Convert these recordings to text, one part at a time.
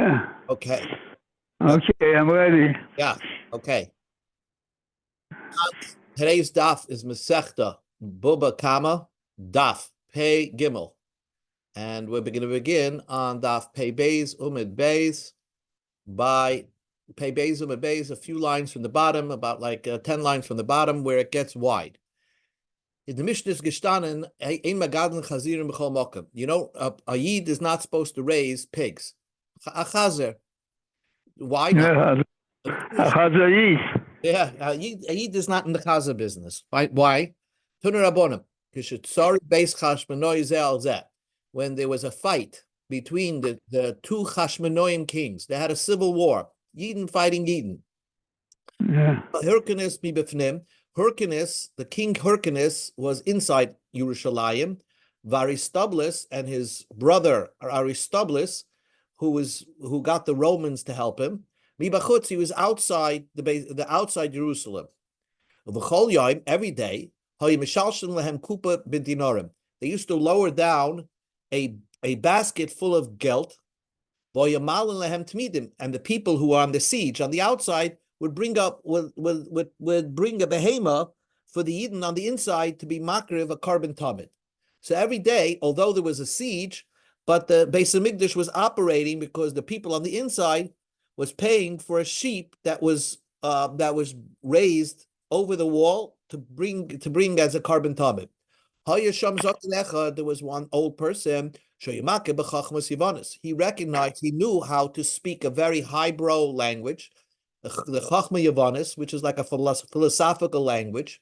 Yeah. Okay. Okay, I'm ready. Yeah. Okay. Today's daf is Masechta Baba Kamma Daf Pei Gimel, and we're going to begin on Daf Pei Beis Umid Beis by Pei Beis Umid Beis, a few lines from the bottom, about like 10 lines from the bottom, where it gets wide. In the Mishnah is gestanen ein magaden chazirim b'chol mokem. You know, a yid is not supposed to raise pigs. A chazer. Why not? Chazayis. Yeah, a yid is not in the chazer business. Why? When there was a fight between the two Chashmonoim kings, they had a civil war. Yidden fighting Yidden. Yeah. Hyrcanus mibefnim. Hyrcanus, the king Hyrcanus, was inside Yerushalayim. Aristobulus and his brother Aristobulus, who got the Romans to help him. Mibachutz, he was outside the outside Jerusalem. V'chol yom, every day, they used to lower down a basket full of gelt, and the people who are on the siege on the outside would bring a behema for the Yidden on the inside to be makriv a carbon tamid. So every day, although there was a siege, but the Beis Hamikdash was operating because the people on the inside was paying for a sheep that was raised over the wall to bring as a carbon tamid. There was one old person. He recognized, he knew how to speak a very highbrow language, the Chachma Yavanis, which is like a philosophical language.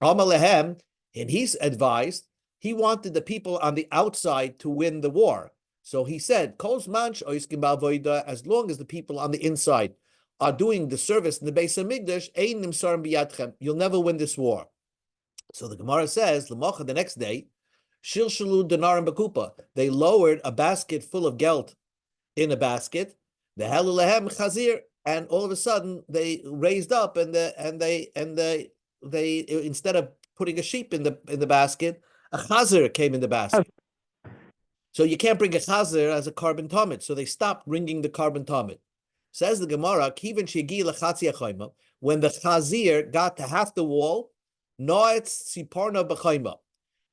And he's advised, he wanted the people on the outside to win the war. So he said, as long as the people on the inside are doing the service in the Beis Hamikdash, you'll never win this war. So the Gemara says, the next day, Shilshalu Danarim Bakupa, they lowered a basket full of gelt in a basket, the Halilahem Chazir, and all of a sudden they raised up and they instead of putting a sheep in the basket, a Chazir came in the basket. So you can't bring a Chazir as a carbon tamid. So they stopped bringing the carbon tamid. Says the Gemara, Kivan Shegi Lachatzi Achayma, when the Chazir got to half the wall, Noetz Siparna B'chayma,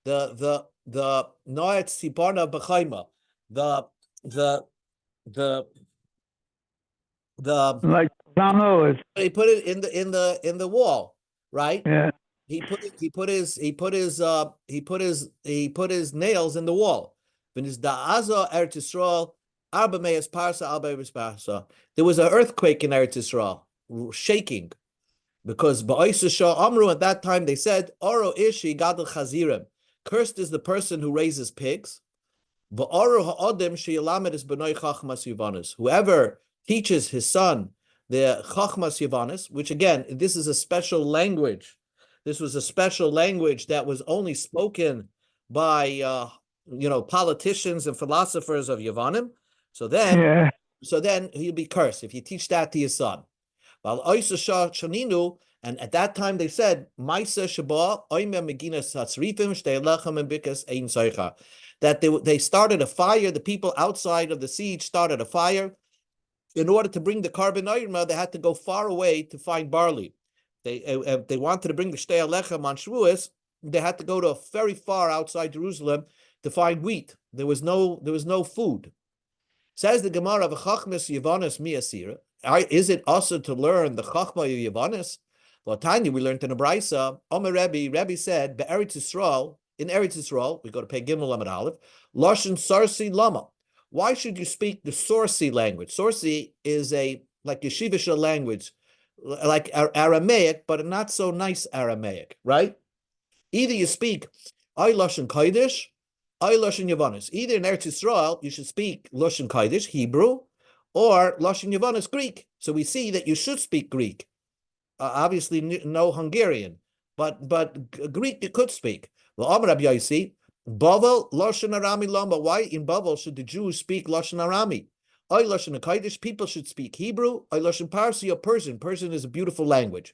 the Noetz Siparna B'chayma, the Like Noah's. he put it in the wall, right? Yeah. He put his nails in the wall. There was an earthquake in Eretz Yisrael, shaking, because Amru at that time they said, Oro ishi gadol chazirim, cursed is the person who raises pigs. Whoever teaches his son the chachmas yavanis, which again, this is a special language. This was a special language that was only spoken by politicians and philosophers of Yavanim. So then he'll be cursed if you teach that to your son. And at that time they said, that they started a fire. The people outside of the siege started a fire. In order to bring the carbon oirma, they had to go far away to find barley. If they wanted to bring the shtei alechem on Shavuos, they had to go to very far outside Jerusalem to find wheat. There was no food. Says the Gemara of Chachmas Yavanis Miasira. Is it also to learn the Chachma of Yavanis? Well, Tanya, we learned in the Brisa. Omer Rebbe said, Be'eretz Yisrael, in Eretz Yisrael, we go to Pei Gimel Lamed Aleph, Lashon Sarsi Lama. Why should you speak the Sarsi language? Sarsi is like yeshivish language, like Aramaic, but not so nice Aramaic, right? Either you speak I Lashon Kodesh, I Lashon Yavanis. Either in Eretz Yisrael, you should speak Lashon Kodesh, Hebrew, or Lashon Yavanis, Greek. So we see that you should speak Greek. Obviously, no Hungarian, but Greek you could speak. Well, Amar Rabbi Yossi, Bava Lashon Arami Lama. Why in Bava should the Jews speak Lashon Arami? I Lashon Kodesh, people should speak Hebrew. I Lashon Parsi or Persian. Persian is a beautiful language.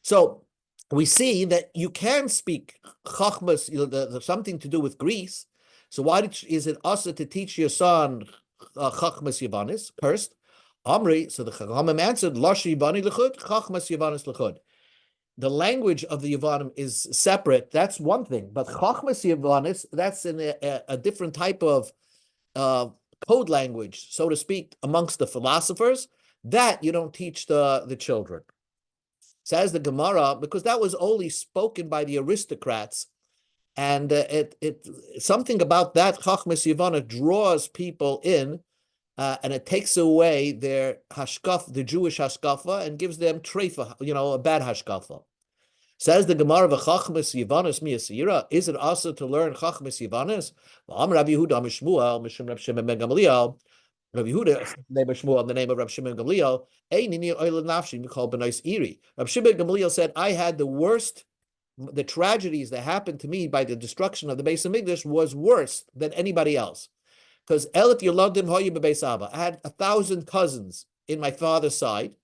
So we see that you can speak Chachmas, something to do with Greece. So why is it also to teach your son Chachmas Yavanis, cursed. Amri, so the Chachamim answered, Lashi Yavani Lechud, Chachmas Yavanis Lechud. The language of the Yavanim is separate. That's one thing. But Chachmas Yavanis, that's in a different type of code language, so to speak, amongst the philosophers. That you don't teach the children. Says the Gemara, because that was only spoken by the aristocrats. And something about that Chachmas Yavana draws people in, and it takes away their hashkaf, the Jewish hashkafa, and gives them treifa, a bad hashkafa. Says the Gemara, "V'chachmas Yavanis miyasira." Is it also to learn Chachmas Yavanis? Rabbi Yehuda Mishmuel, Mishum Reb Shimon ben Gamliel. Rabbi Yehuda, name of Shmuel, the name of Reb Shimon ben Gamliel. Einini oil nafshi mikol b'nais iri. Reb Shimon ben Gamliel said, "I had the tragedies that happened to me by the destruction of the Beis Hamikdash was worse than anybody else. Because Elif Yoladim Hoyi Bebeis Abba, I had 1,000 cousins in my father's side.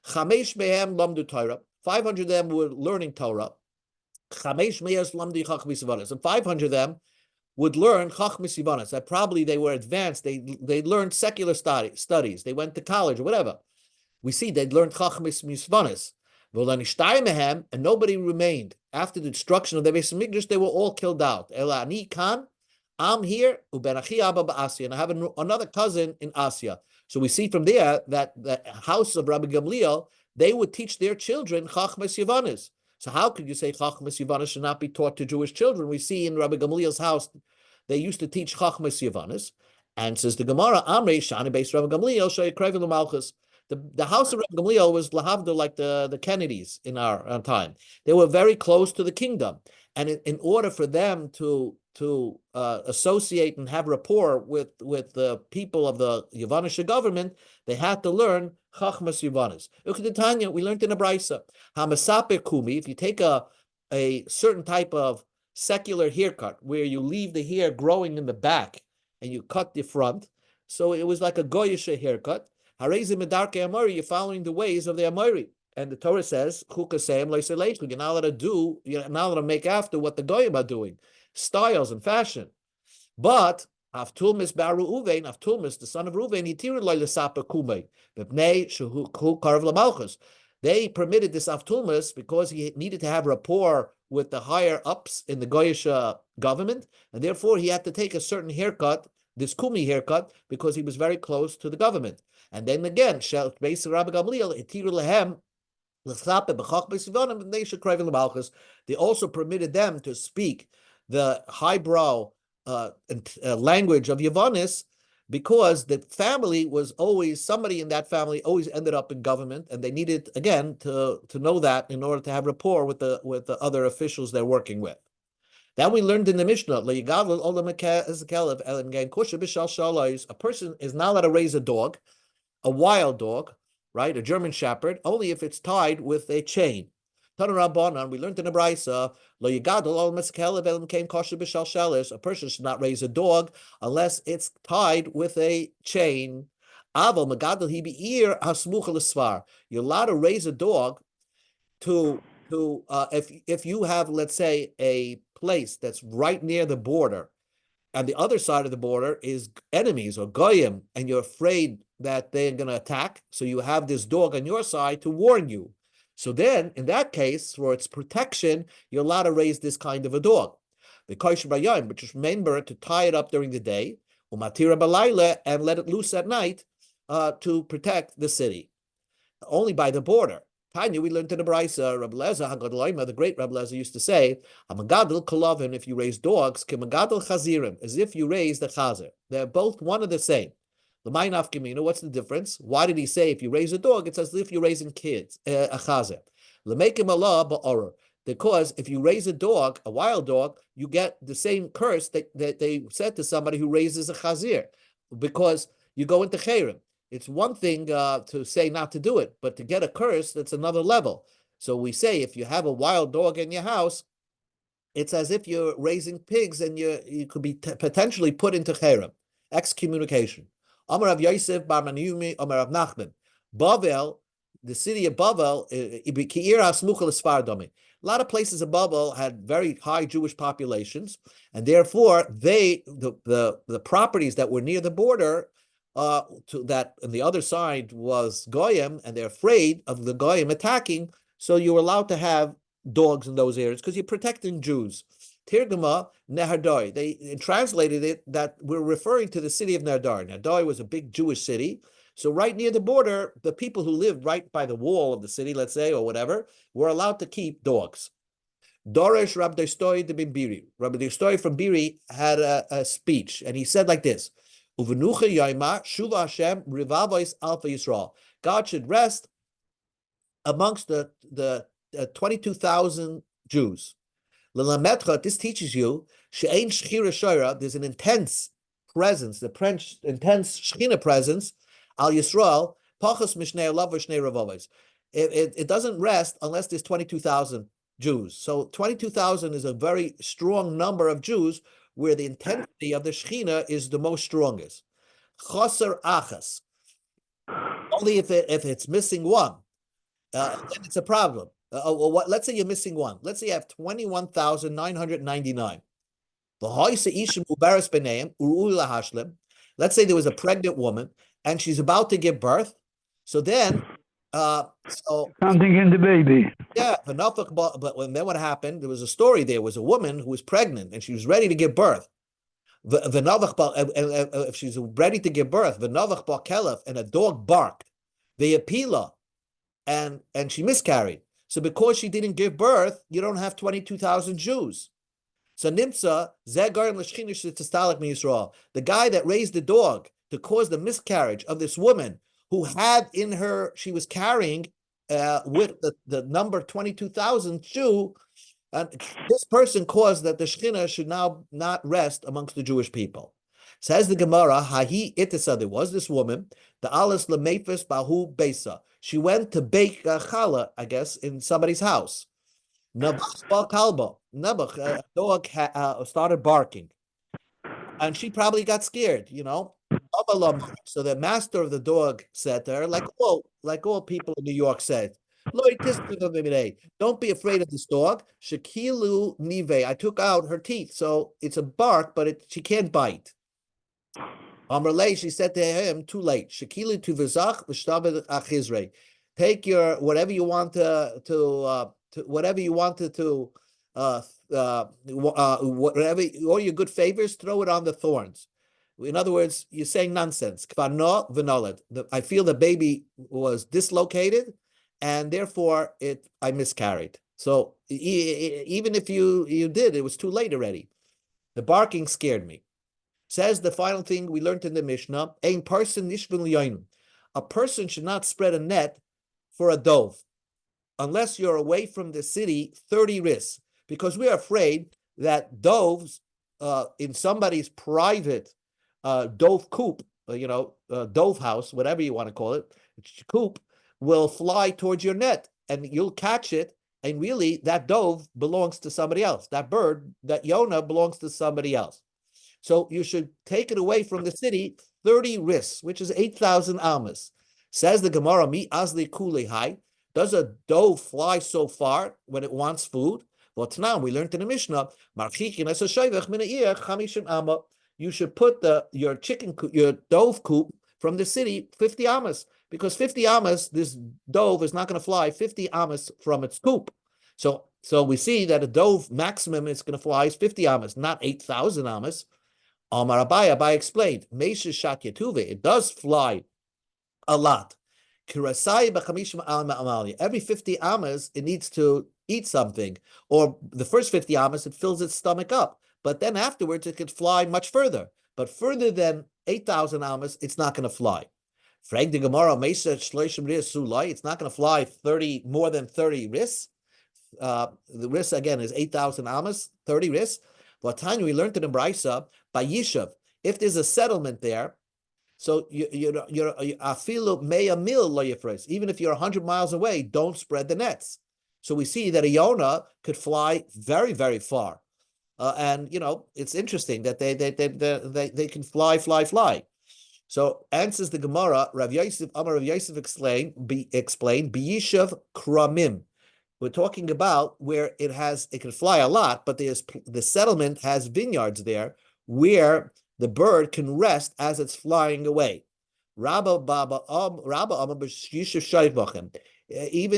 Chamesh Behem Lamdu Torah, 500 of them were learning Torah. Chamesh Meyas Lamdi Chachmis Yivanis, and 500 of them would learn Chachmis Yivanis. That probably they were advanced. They learned secular studies. They went to college or whatever. We see they learned Chachmis Yivanis. And nobody remained. After the destruction of the Beis Hamikdash, they were all killed out. Elani Khan, I'm here, Ubenachi Abba Ba'asya, and I have another cousin in Asya. So we see from there that the house of Rabbi Gamliel, they would teach their children Chachmas Yavanis. So how could you say Chachmas Yavanis should not be taught to Jewish children? We see in Rabbi Gamliel's house, they used to teach Chachmas Yavanis. And says the Gemara, Amrei Shani Beis Rabbi Gamliel Shayakrev L'Malchus. The house of Rabbi Gamliel was lahavda like the Kennedys in our time. They were very close to the kingdom, and in order for them to associate and have rapport with the people of the Yavanish government, they had to learn Chachmas Yavanis. We learned in a brisa, Hamasaper Kumi. If you take a certain type of secular haircut where you leave the hair growing in the back and you cut the front, so it was like a goyish haircut. You're following the ways of the Amori. And the Torah says, you're not allowed to make after what the Goyim are doing, styles and fashion. But Avtulmis bar Reuven, Avtulmis, the son of Reuven, they permitted this Avtulmis because he needed to have rapport with the higher ups in the Goyish government, and therefore he had to take a certain haircut, this Kumi haircut, because he was very close to the government. And then again, they also permitted them to speak the highbrow language of Yavanis, because the family was always, somebody in that family always ended up in government, and they needed, again, to know that in order to have rapport with the other officials they're working with. Then we learned in the Mishnah, a person is not allowed to raise a dog, a wild dog, right, a German Shepherd, only if it's tied with a chain. We learned in the Brisa, a person should not raise a dog unless it's tied with a chain. You're allowed to raise a dog if you have, let's say, a place that's right near the border, and the other side of the border is enemies or goyim, and you're afraid that they're going to attack, so you have this dog on your side to warn you. So then, in that case, for its protection, you're allowed to raise this kind of a dog. But just remember to tie it up during the day, and let it loose at night to protect the city, only by the border. Tanya, we learned in the Brisa, Rabbi Lezer, the great Rabbi Lezer used to say, "Amagadol kolavim," if you raise dogs, "Kemagadol chazirim," as if you raise the chazer. They're both one and the same. L'mayin afkamina, what's the difference? Why did he say if you raise a dog, it's as if you're raising kids, a chazer? L'meikim Allah ba'oror. Because if you raise a dog, a wild dog, you get the same curse that they said to somebody who raises a chazir, because you go into cherem. It's one thing to say not to do it, but to get a curse, that's another level. So we say if you have a wild dog in your house, it's as if you're raising pigs, and you could be potentially put into cherem, excommunication. Amar Rav Yosef bar Maniyumi, Amar Rav Nachman. Bavel, the city of Bavel, a lot of places of Bavel had very high Jewish populations, and therefore the properties that were near the border to that, and the other side was Goyim, and they're afraid of the Goyim attacking. So you're allowed to have dogs in those areas because you're protecting Jews. Tirgama Nehardoi. They translated it that we're referring to the city of Nehardoi. Nehardoi was a big Jewish city. So right near the border, the people who lived right by the wall of the city, let's say, or whatever, were allowed to keep dogs. Doresh Rabbi Dostoy de Biri. Rabbi Dostoy from Biri had a speech, and he said like this: Uvenucha Yaima Shuva Hashem Rivavois Alpha Yisrael. God should rest amongst the 22,000 Jews. L'lametcha, this teaches you she'ein shchira shoira. There's an intense presence, intense shchina presence al Yisrael. Pachas mishnei olav v'shnei ravovis. It doesn't rest unless there's 22,000 Jews. So 22,000 is a very strong number of Jews where the intensity of the shchina is the most strongest. Chaser achas. Only if it's missing one, then it's a problem. Let's say you're missing one. Let's say you have 21,999. Let's say there was a pregnant woman and she's about to give birth. So then, counting in the baby. Yeah, but then what happened? There was a story. There was a woman who was pregnant and she was ready to give birth. If she's ready to give birth, and a dog barked, the apila, and she miscarried. So because she didn't give birth, you don't have 22,000 Jews. So Nimsa, the guy that raised the dog to cause the miscarriage of this woman who had in her, she was carrying with the number 22,000 Jew, and this person caused that the Shekhinah should now not rest amongst the Jewish people. Says the Gemara, Hahi Itisa, there was this woman, the Alis Lemefis Bahu Besa. She went to bake challah, I guess, in somebody's house. Nabach Kalba, Nabach, a dog started barking. And she probably got scared, So the master of the dog said to her, like all people in New York said, don't be afraid of this dog. Shakilu nive. I took out her teeth, so it's a bark, but she can't bite. Amrlei, she said to him, too late. Shakilu tu v'zach v'shtabed achizrei. Take your whatever you want to whatever you wanted to whatever all your good favors, throw it on the thorns. In other words, you're saying nonsense. I feel the baby was dislocated, and therefore I miscarried. So even if you did, it was too late already. The barking scared me. Says the final thing we learned in the Mishnah: a person should not spread a net for a dove unless you're away from the city 30 ris, because we're afraid that doves in somebody's private dove coop, dove house, whatever you want to call it, coop, will fly towards your net and you'll catch it. And really, that dove belongs to somebody else. That bird, that Yonah, belongs to somebody else. So you should take it away from the city 30 ris, which is 8,000 amas. Says the Gemara, Mi Azli Kuli Hai. Does a dove fly so far when it wants food? Well, now we learned in the Mishnah, you should put your dove coop from the city 50 amas, because 50 amas, this dove is not going to fly 50 amas from its coop. So we see that a dove maximum is going to fly is 50 amas, not 8,000 amas. Amar Abai explained, it does fly a lot. Every 50 amas, it needs to eat something, or the first 50 amas, it fills its stomach up. But then afterwards, it could fly much further. But further than 8,000 amas, it's not going to fly. Frag the Gemara, it's not going to fly more than 30 ris. The ris again is 8,000 amas, 30 ris. What time we learned in the Braisa by Yishav, if there's a settlement there, so you're afilu meya mil lo yifres. Even if you're 100 miles away, don't spread the nets. So we see that a Yonah could fly very, very far, and it's interesting that they can fly. So answers the Gemara. Rav Yosef explained biyishav kramim. We're talking about where it can fly a lot, but the settlement has vineyards there where the bird can rest as it's flying away. Even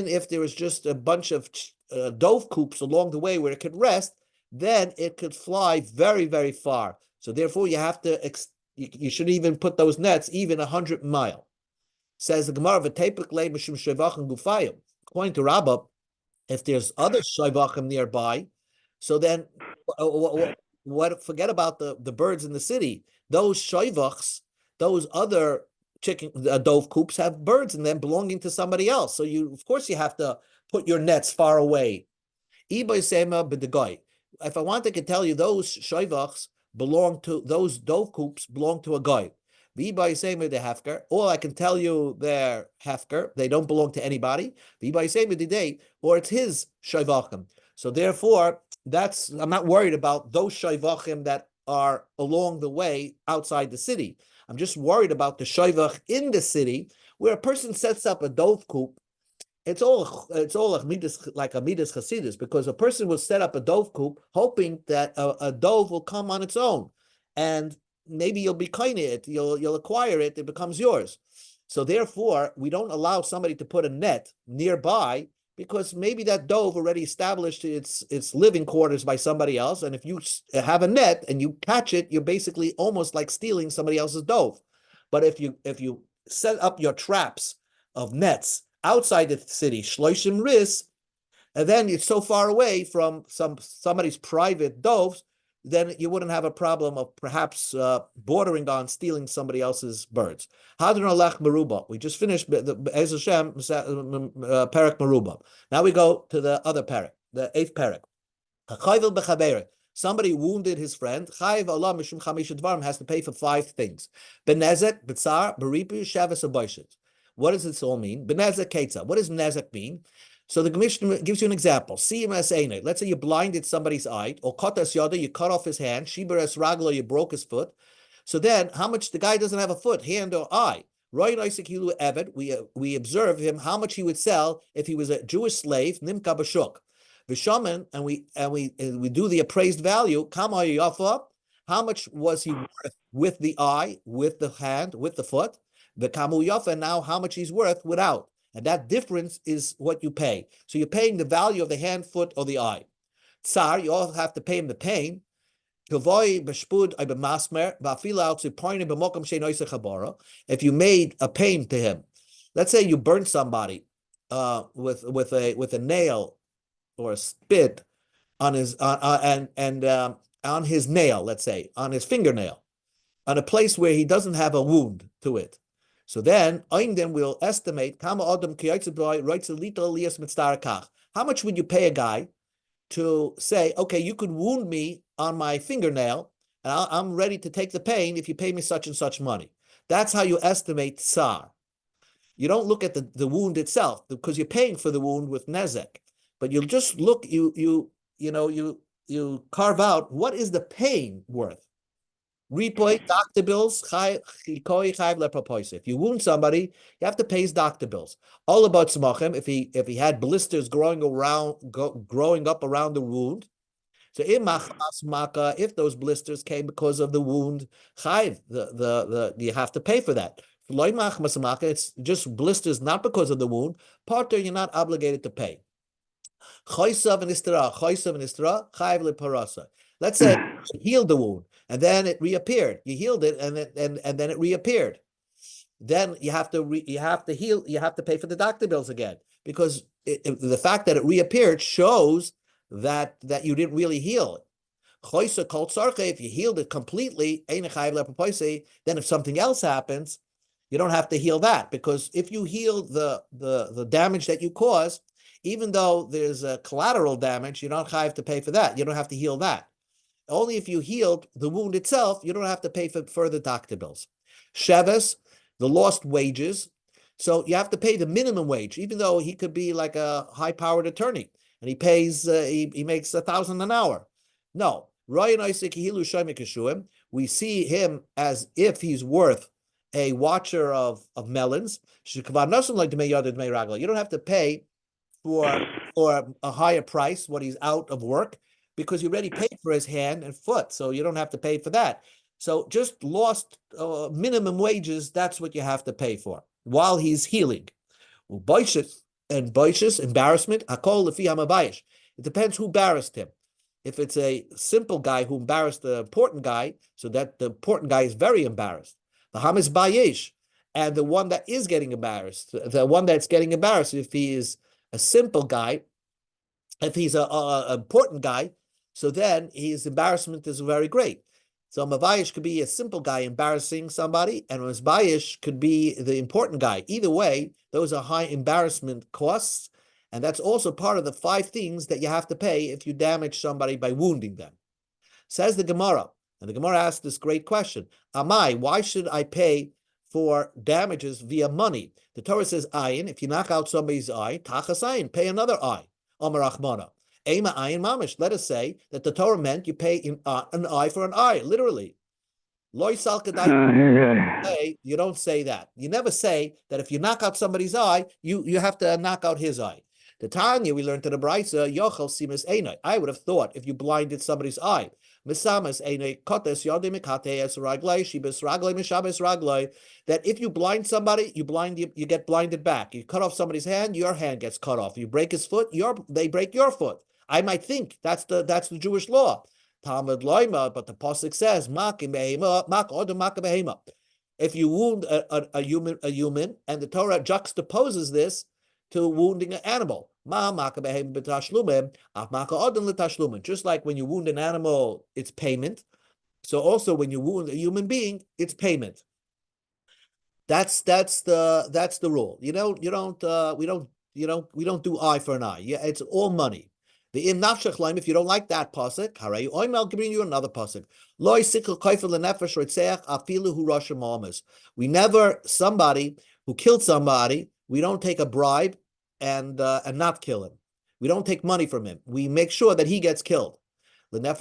if there was just a bunch of dove coops along the way where it could rest, then it could fly very, very far. So therefore, you have to you should even put those nets even 100 mile. Says the Gemara, according to Rabbah, if there's other shayvachim nearby, so then what? Forget about the birds in the city. Those shayvachs, those other chicken dove coops have birds in them belonging to somebody else. So of course, you have to put your nets far away. If I wanted to tell you those shayvachs belong to those dove coops belong to a guy. Or I can tell you they're hefker, they don't belong to anybody. Or it's his shayvachim. So therefore, I'm not worried about those shayvachim that are along the way outside the city. I'm just worried about the shayvach in the city where a person sets up a dove coop. It's all like a midas chasidus, because a person will set up a dove coop hoping that a dove will come on its own, and maybe you'll be kind of it, you'll acquire it, it becomes yours. So therefore, we don't allow somebody to put a net nearby, because maybe that dove already established its living quarters by somebody else, and if you have a net and you catch it, you're basically almost like stealing somebody else's dove. But if you set up your traps of nets outside the city, shloishim ris, and then it's so far away from somebody's private doves, then you wouldn't have a problem of perhaps bordering on stealing somebody else's birds. Hadron alech meruba. We just finished the Ez Hashem parak meruba. Now we go to the other parak, the 8th parak. Somebody wounded his friend. Chayiv Allah mishum chamish dvarim, has to pay for 5 things: benezek, b'tzar, b'ripu, shavas, abayshit. What does this all mean? Benezek ketza. What does nezek mean? So the Mishnah gives you an example. Let's say you blinded somebody's eye, or kotas yada, you cut off his hand, shiberes raglo, you broke his foot. So then, how much the guy doesn't have a foot, hand, or eye? We observe him how much he would sell if he was a Jewish slave, nimka b'shuk. V'shaman, and we do the appraised value. Kamma yafa, how much was he worth with the eye, with the hand, with the foot? The kamu yafa, now how much he's worth without. And that difference is what you pay. So you're paying the value of the hand, foot, or the eye. Tsar, you also have to pay him the pain. If you made a pain to him, let's say you burned somebody with a nail or a spit on his on his nail, let's say on his fingernail, on a place where he doesn't have a wound to it. So then, will estimate how much would you pay a guy to say, okay, you could wound me on my fingernail, and I'm ready to take the pain if you pay me such and such money. That's how you estimate tsar. You don't look at the wound itself, because you're paying for the wound with nezek, but you'll just look, you carve out what is the pain worth. Repay doctor bills. If you wound somebody, you have to pay his doctor bills. All about tzmachim. If he had blisters growing up around the wound, so if those blisters came because of the wound, you have to pay for that. It's just blisters, not because of the wound. Parter, you're not obligated to pay. Let's say you healed the wound and then it reappeared. You healed it and then it reappeared. Then you have to pay for the doctor bills again, because the fact that it reappeared shows that you didn't really heal it. If you healed it completely, then if something else happens, you don't have to heal that, because if you heal the damage that you caused, even though there's a collateral damage, you don't have to pay for that. You don't have to heal that. Only if you healed the wound itself, you don't have to pay for further doctor bills. Sheves, the lost wages. So you have to pay the minimum wage, even though he could be like a high-powered attorney and he pays, he makes $1,000 an hour. No. We see him as if he's worth a watcher of melons. You don't have to pay for a higher price when he's out of work, because you already paid for his hand and foot, so you don't have to pay for that. So just lost minimum wages, that's what you have to pay for while he's healing. Boishis and boishis, embarrassment, hakol lefi hamabayish. It depends who embarrassed him. If it's a simple guy who embarrassed the important guy, so that the important guy is very embarrassed. The hamis bayish, and the one that is getting embarrassed, the one that's getting embarrassed, if he is a simple guy, if he's a important guy, so then his embarrassment is very great. So Mavayish could be a simple guy embarrassing somebody, and Mizbayish could be the important guy. Either way, those are high embarrassment costs, and that's also part of the 5 things that you have to pay if you damage somebody by wounding them. Says the Gemara, and the Gemara asks this great question: Amai, why should I pay for damages via money? The Torah says, ayin, if you knock out somebody's eye, tachas ayin, pay another eye. Amar Achmana. Ema ayin mamish. Let us say that the Torah meant you pay an eye for an eye, literally. Loy sal kedai. You don't say that. You never say that if you knock out somebody's eye, you have to knock out his eye. The Tanya, we learned to the Brisa, Yochel simas einai. I would have thought if you blinded somebody's eye, misamas einai kotes yodei mikate es raglai shibes raglai mishabes raglai, that if you blind somebody, you get blinded back. You cut off somebody's hand, your hand gets cut off. You break his foot, they break your foot. I might think that's the Jewish law. Talmud loima, but the pasuk says mak odem mak behema. If you wound a human, and the Torah juxtaposes this to wounding an animal. Just like when you wound an animal, it's payment. So also when you wound a human being, it's payment. That's the rule. We don't do eye for an eye. Yeah, it's all money. The im nafshach, if you don't like that pasuk, I'll give you another pasuk. We never, somebody who killed somebody, we don't take a bribe and not kill him. We don't take money from him. We make sure that he gets killed. You don't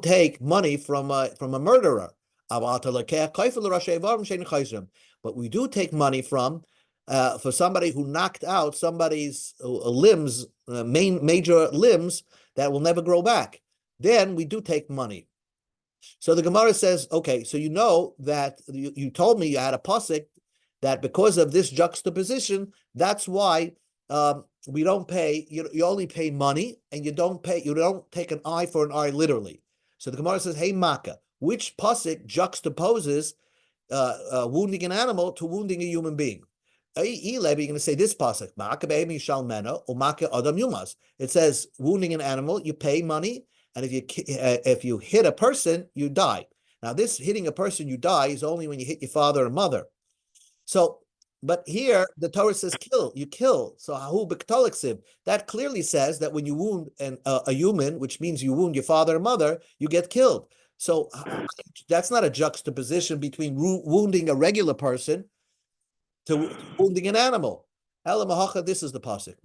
take money from a murderer. But we do take money from for somebody who knocked out somebody's limbs, major limbs that will never grow back. Then we do take money. So the Gemara says, okay, so you know that you told me you had a pasuk that because of this juxtaposition, that's why we don't pay. You only pay money, and you don't take an eye for an eye literally. So the Gemara says, hey Maka, which pasuk juxtaposes wounding an animal to wounding a human being? You're going to say this pasuk, it says wounding an animal, you pay money, and if you hit a person, you die. Now, this hitting a person, you die, is only when you hit your father or mother. So, but here the Torah says kill, you kill. So that clearly says that when you wound a human, which means you wound your father or mother, you get killed. So that's not a juxtaposition between wounding a regular person to wounding an animal. This is the pasuk.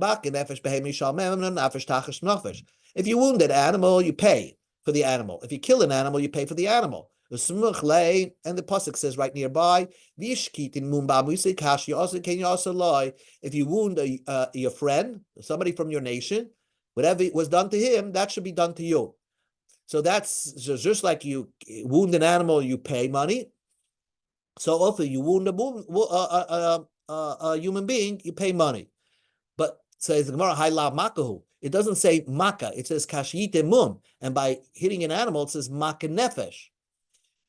If you wound an animal, you pay for the animal. If you kill an animal, you pay for the animal. And the pasuk says right nearby, if you wound your friend, somebody from your nation, whatever was done to him, that should be done to you. So that's just like you wound an animal, you pay money. So also you wound a human being, you pay money. But says the Gemara, Hayla Makahu. It doesn't say Maka, it says Kashite Mum. And by hitting an animal, it says Maka Nefesh.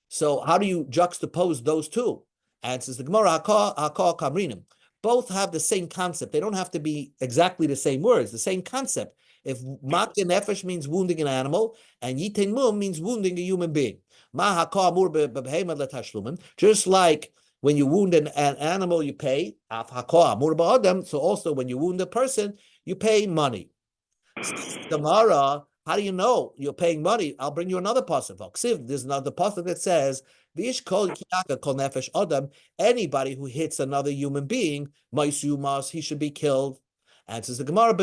So how do you juxtapose those two? And says the Gemara, Hakah Kamrinim. Both have the same concept. They don't have to be exactly the same words, the same concept. If Maka Nefesh means wounding an animal, and Yiten Mum means wounding a human being. Just like when you wound an animal, you pay. So also when you wound a person, you pay money. Gemara, how do you know you're paying money? I'll bring you another pasuk. There's another pasuk that says, anybody who hits another human being, he should be killed. And says the Gemara,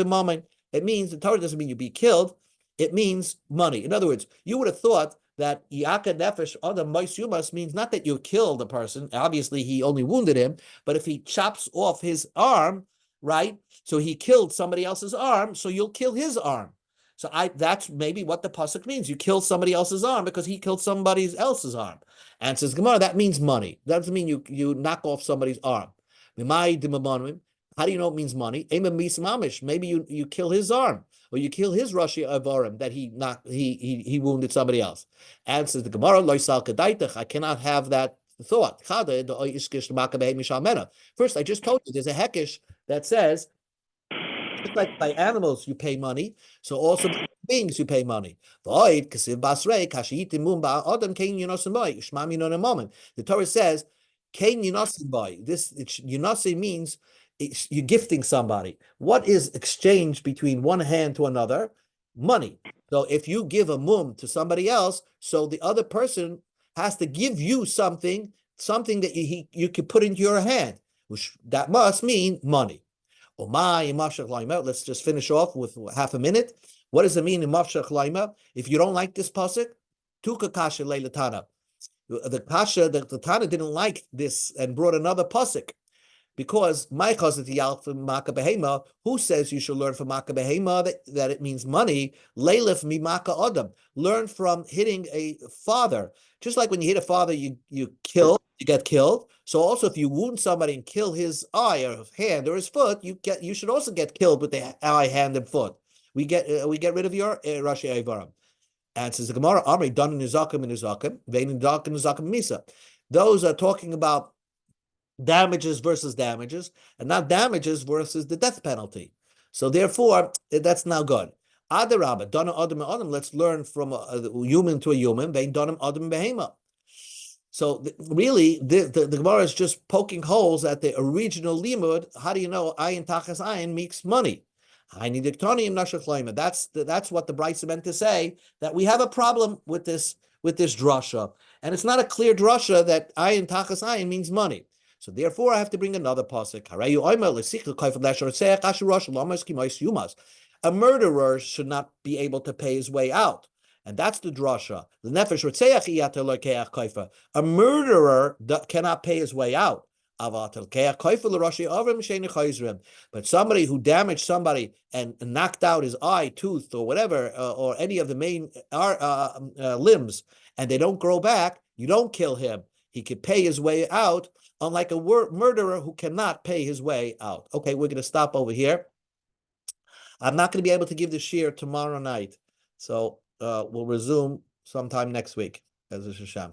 it means, the Torah doesn't mean you be killed, it means money. In other words, you would have thought that Yaka Nefesh Adam Maisumas means not that you killed the person, obviously he only wounded him, but if he chops off his arm, right? So he killed somebody else's arm, so you'll kill his arm. So that's maybe what the pasuk means. You kill somebody else's arm because he killed somebody else's arm. And says Gemara, that means money. That doesn't mean you knock off somebody's arm. How do you know it means money? Maybe you kill his arm, or you kill his Rashi Avarim that he wounded somebody else. And says the Gemara, I cannot have that thought. First, I just told you there's a hekesh that says, just like by animals you pay money, so also by beings you pay money. The Torah says, this yunasi means you're gifting somebody. What is exchange between one hand to another? Money. So if you give a mum to somebody else, so the other person has to give you something that you can put into your hand, which that must mean money. Let's just finish off with half a minute. What does it mean in mafshach laima? If you don't like this pasuk, tuka kasha leilatana. The Tana didn't like this and brought another pasuk. Because my cousin from Maka Behema, who says you should learn from Maka Behema that it means money, Leilif mi Maka Adam. Learn from hitting a father. Just like when you hit a father, you get killed. So also if you wound somebody and kill his eye or hand or his foot, you should also get killed with the eye, hand, and foot. We get rid of your Rashi Avarim. And says the Gemara, Amri done in Nizakim, Vein Nizakim Misa. Those are talking about damages versus damages, and not damages versus the death penalty. So therefore, that's now good. Adarabba, dana adam adam. Let's learn from a human to a human. Vein donam adam behema. So really, the Gemara is just poking holes at the original limud. How do you know ayin tachas ayin makes money? That's what the Brisa meant to say, that we have a problem with this drasha, and it's not a clear drasha that ayin tachas ayin means money. So therefore, I have to bring another pasuk. A murderer should not be able to pay his way out, and that's the drasha. A murderer cannot pay his way out. But somebody who damaged somebody and knocked out his eye, tooth, or whatever, or any of the main limbs, and they don't grow back, you don't kill him. He could pay his way out, unlike a murderer who cannot pay his way out. Okay, we're going to stop over here. I'm not going to be able to give the shir tomorrow night, so we'll resume sometime next week. As a Hashem.